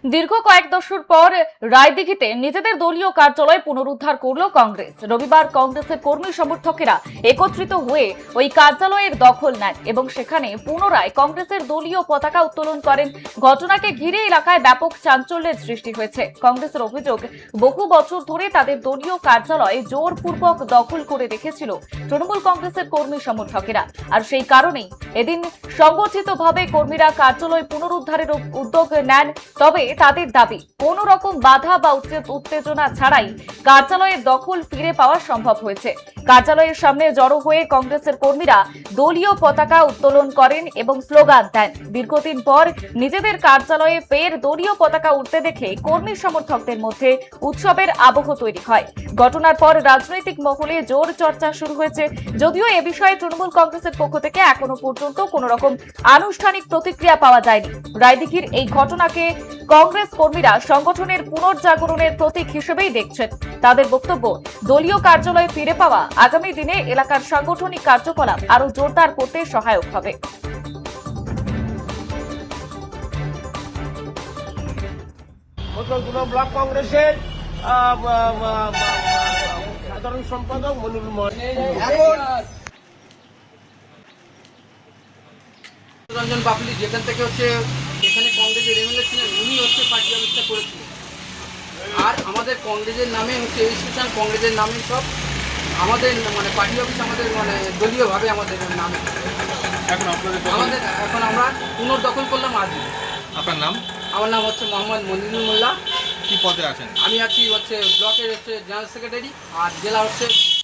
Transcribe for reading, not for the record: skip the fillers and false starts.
দীর্ঘ কয়েক দশক পর রায়দিঘিতে নিজেদের দলীয় কার্যালয় পুনরুদ্ধার করল কংগ্রেস। রবিবার কংগ্রেসের কর্মী সমর্থকেরা একত্রিত হয়ে ওই কার্যালয়ের দখল নেন এবং সেখানে পুনরায় কংগ্রেসের দলীয় পতাকা উত্তোলন করেন। ঘটনাকে ঘিরে এলাকায় ব্যাপক চাঞ্চল্যের সৃষ্টি হয়েছে। কংগ্রেসের অভিযোগ, বহু বছর ধরে তাদের দলীয় কার্যালয় জোরপূর্বক দখল করে রেখেছিল তৃণমূল কংগ্রেসের কর্মী সমর্থকেরা। আর সেই কারণেই এদিন সংগঠিতভাবে কর্মীরা কার্যালয় পুনরুদ্ধারের উদ্যোগ নেন। তবে তাদের দাবি, কোন রকম বাধা বা উত্তেজনা ছাড়াই কার্যালয়ের দখল ফিরে পাওয়া সম্ভব হয়েছে। কার্যালয়ের সামনে জড়ো হয়ে কংগ্রেসের কর্মীরা দলীয় পতাকা উত্তোলন করেন এবং স্লোগান দেন। দীর্ঘদিন পর নিজেদের কার্যালয়ে ফের দলীয় পতাকা উঠতে দেখে কর্মী সমর্থকদের মধ্যে উৎসবের আবহ তৈরি হয়। ঘটনার পর রাজনৈতিক মহলে জোর চর্চা শুরু হয়েছে। যদিও এ বিষয়ে তৃণমূল কংগ্রেসের পক্ষ থেকে এখনো পর্যন্ত কোন রকম আনুষ্ঠানিক প্রতিক্রিয়া পাওয়া যায়নি। রায়দিঘির এই ঘটনাকে কংগ্রেস কর্মীরা সংগঠনের পুনর্জাগরণের প্রতীক হিসেবেই দেখছেন। তাদের বক্তব্য, দলীয় কার্যালয়ে ফিরে পাওয়া আগামী দিনে এলাকার সাংগঠনিক কার্যকলাপ আরো জোরদার করতে সহায়ক হবে। ব্লক কংগ্রেসের সাধারণ সম্পাদক মনিরুল রঞ্জন বাবলি যেখান থেকে এখানে কংগ্রেসের এমএলএ ছিলেন, উনি পার্টি অফিসটা করেছিলেন। আর আমাদের কংগ্রেসের নামে রেজিস্ট্রেশন, কংগ্রেসের নামে সব আমাদের পার্টি অফিস আমাদের দলীয়ভাবে আমাদের নামে। এখন আমরা পুনর্দখল করলাম আজ। আপনার নাম? আমার নাম মোহাম্মদ মনিরুল মোল্লা। কি পদে আছেন? আমি আছি ব্লকের জেনারেল সেক্রেটারি, আর জেলা